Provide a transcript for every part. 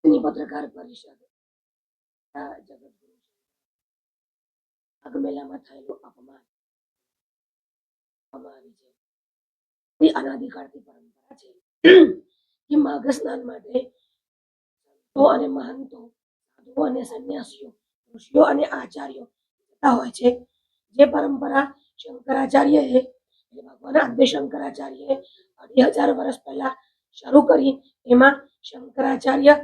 પત્રકાર પરિષદ જગતગુરુ આગમેલામાં થયેલું અપમાન આવી છે. એ અનાદિકાળથી પરંપરા છે કે માઘ સ્નાન માટે સંતો અને મહંતો, સાધુઓ અને સંન્યાસીઓ, ઋષિઓ અને આચાર્યો જતા હોય છે. જે પરંપરા શંકરાચાર્યએ ભગવાન આદ્ય શંકરાચાર્યએ 2000 વર્ષ પહેલા શરૂ કરી. એમાં શંકરાચાર્ય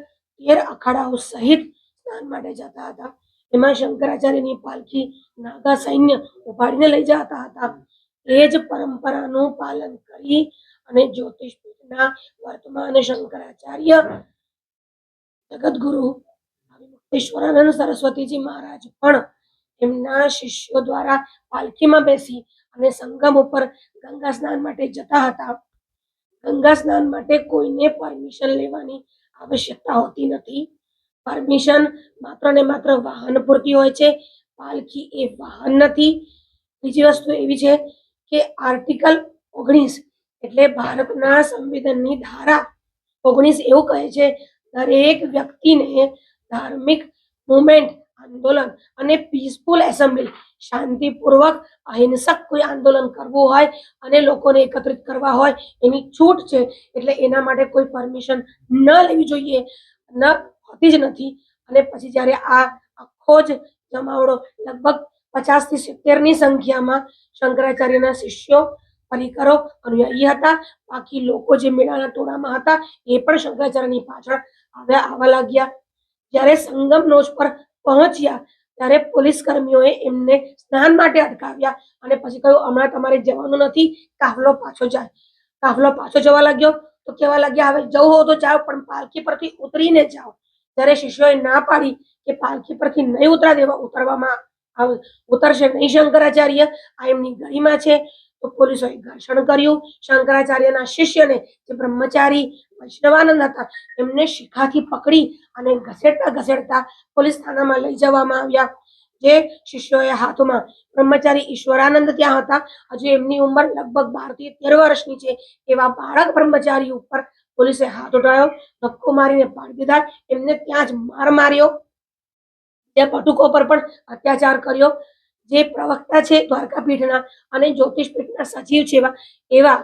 13 અખાડાઓ સહિત સ્નાન માટે જતા હતા. એમાં શંકરાચાર્યની પાલખી નાગા સૈન્ય ઉપાડીને લઈ જતા હતા. એ જ પરંપરાનું પાલન કરી અને જ્યોતિષપીઠના વર્તમાન શંકરાચાર્ય જગતગુરુ મુક્તેશ્વરાનંદ સરસ્વતીજી મહારાજ પણ એમના શિષ્યો દ્વારા પાલખીમાં બેસી અને સંગમ ઉપર ગંગા સ્નાન માટે જતા હતા. ગંગા સ્નાન માટે કોઈને પરમિશન લેવાની આવશ્યકતા હોતી નથી. પરમિશન માત્ર ને માત્ર વાહન પૂરતી હોય છે. પાલખી એ વાહન નથી. બીજી વસ્તુ એવી છે કે આર્ટિકલ 19 એટલે ભારતના સંવિધાનની ધારા 19 એવું કહે છે દરેક વ્યક્તિને ધાર્મિક મુવમેન્ટ, આંદોલન અને પીસફુલ એસેમ્બલી, શાંતિપૂર્વક અહિંસક કોઈ આંદોલન કરવું હોય અને લોકોને એકત્રિત કરવા હોય એની છૂટ છે. એટલે એના માટે કોઈ પરમિશન ન લેવી જોઈએ, ન હોતી જ નથી. અને પછી જ્યારે આ આખો જ જમાવડો લગભગ 50 થી 70 ની સંખ્યામાં શંકરાચાર્યના શિષ્યો, પરિકરો, અનુયાયી હતા. બાકી લોકો જે મેળાના ટોળામાં હતા એ પણ શંકરાચાર્યની પાછળ આવવા લાગ્યા. જ્યારે સંગમ નોચ પર પહોંચ્યા ત્યારે પોલીસ કર્મીઓએ એમને સ્નાન માટે અટકાવ્યા અને પછી કહ્યું હમણાં તમારે જવાનું નથી, કાફલો પાછો જાય. કાફલો પાછો જવા લાગ્યો તો કહેવા લાગ્યા હવે જવું હોય તો જાઓ પણ પાલખી પરથી ઉતરીને જાઓ. ત્યારે શિષ્યોએ ના પાડી કે પાલખી પરથી નહીં ઉતરવામાં ઉતરશે નહીં શંકરાચાર્ય, આ એમની ગરિમા છે. તો પોલીસોએ ઘર્ષણ કર્યું. શંકરાચાર્યના શિષ્યને જે બ્રહ્મચારી વૈષ્ણવાનંદ હતા એમને શિખાથી પકડી અને ઘસેડતા પોલીસ થાનામાં લઈ જવામાં આવ્યા. જે શિષ્યોએ હાથમાં બ્રહ્મચારી ઈશ્વરાનંદ ત્યાં હતા, હજુ એમની ઉંમર લગભગ 12 થી 13 વર્ષની છે. એવા બાળક બ્રહ્મચારી ઉપર પોલીસે હાથ ઉઠાવ્યો, ધક્કો મારીને પાડી દીધા. એમને ત્યાં જ માર માર્યો. ત્યાં પટુકો પર પણ અત્યાચાર કર્યો. જે પ્રવક્તા છે દ્વારકાપીઠના અને જ્યોતિષપીઠના સચિવ છે એવા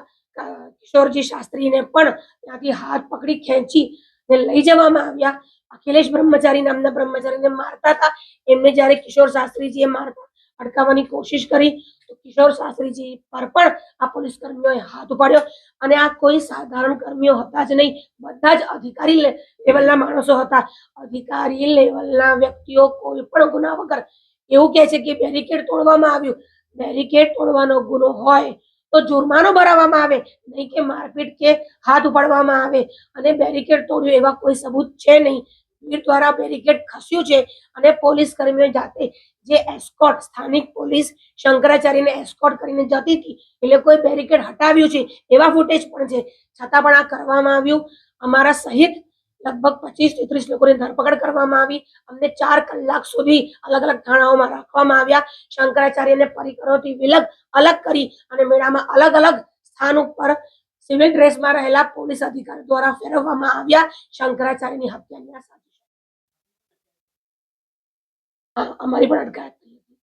કિશોરજી શાસ્ત્રીને પણ ત્યાંથી હાથ પકડી ખેંચી ને લઈ જવામાં આવ્યા. અખિલેશ બ્રહ્મચારી નામના બ્રહ્મચારીને મારતા હતા. એમને જ્યારે કિશોર શાસ્ત્રીજીએ મારતા અટકાવવાની કોશિશ કરી તો કિશોર શાસ્ત્રીજી પર પણ આ પોલીસ કર્મીઓએ હાથ ઉપાડ્યો. અને આ કોઈ સાધારણ કર્મીઓ હતા જ નહીં, બધા જ અધિકારી લેવલના માણસો હતા. અધિકારી લેવલના વ્યક્તિઓ કોઈ પણ ગુના વગર એવું કહે છે કે બેરિકેડ તોડવામાં આવ્યું. બેરિકેડ તોડવાનો ગુનો હોય તો જુર્માનો ભરાવવામાં આવે, નહીં કે મારપીટ કે હાથ ઉપાડવામાં આવે. અને બેરિકેડ તોડ્યું એવા કોઈ સબૂત છે નહીં. ભીડ દ્વારા બેરિકેડ ખસ્યું છે અને પોલીસ કર્મીઓ જાતે જે એસ્કોર્ટ, સ્થાનિક પોલીસ શંકરાચાર્યને એસ્કોર્ટ કરીને જતી હતી એટલે કોઈ બેરિકેડ હટાવ્યું છે એવા ફૂટેજ પણ છે. છતાં પણ આ કરવામાં આવ્યું. અમારા સહિત લગભગ 25 થી 30 લોકોની ધરપકડ કરવામાં આવી. અમને 4 કલાક સુધી અલગ અલગ થાણાઓમાં રાખવામાં આવ્યા. શંકરાચાર્યને પરિકરોથી અલગ કરી અને મેળામાં અલગ અલગ સ્થાન ઉપર સિવિલ ડ્રેસમાં રહેલા પોલીસ અધિકારી દ્વારા ફેરવવામાં આવ્યા. શંકરાચાર્યની હત્યાની આ અમારી પણ અટકાયત થઈ હતી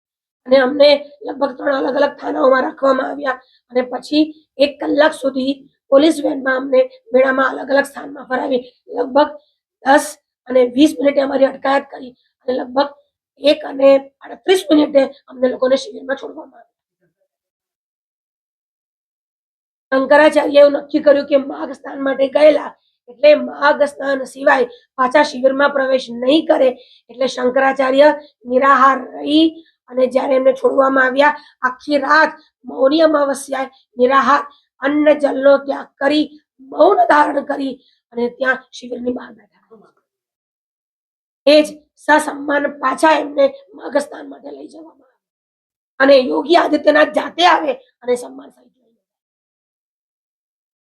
અને અમને લગભગ 3 અલગ અલગ થાનાઓમાં રાખવામાં આવ્યા. અને પછી 1 કલાક સુધી પોલીસ વેનમાં અમને મેળામાં અલગ અલગ સ્થાનમાં ફરાવી લગભગ 10 અને 20 મિનિટે અમારી અટકાયત કરી અને લગભગ 1 અને 38 મિનિટે અમને લોકોને શિબિરમાં છોડવામાં આવ્યા. શંકરાચાર્યએ નક્કી કર્યું કે માઘ સ્નાન માટે ગયેલા એટલે માઘ સ્નાન સિવાય પાછા શિબિરમાં પ્રવેશ નહીં કરે. એટલે શંકરાચાર્ય નિરાહાર રહી અને જ્યારે એમને છોડવામાં આવ્યા આખી રાત મૌની અમાવસ્યાએ નિરાહાર અન્ન જલનો ત્યાગ કરી મૌન ધારણ કરી અને ત્યાં શિબિરની બહાર બેઠા. એ જ સસમ્માન પાછા એમને માઘ સ્નાન માટે લઈ જવામાં આવ્યા અને યોગી આદિત્યનાથ જાતે આવે અને સન્માન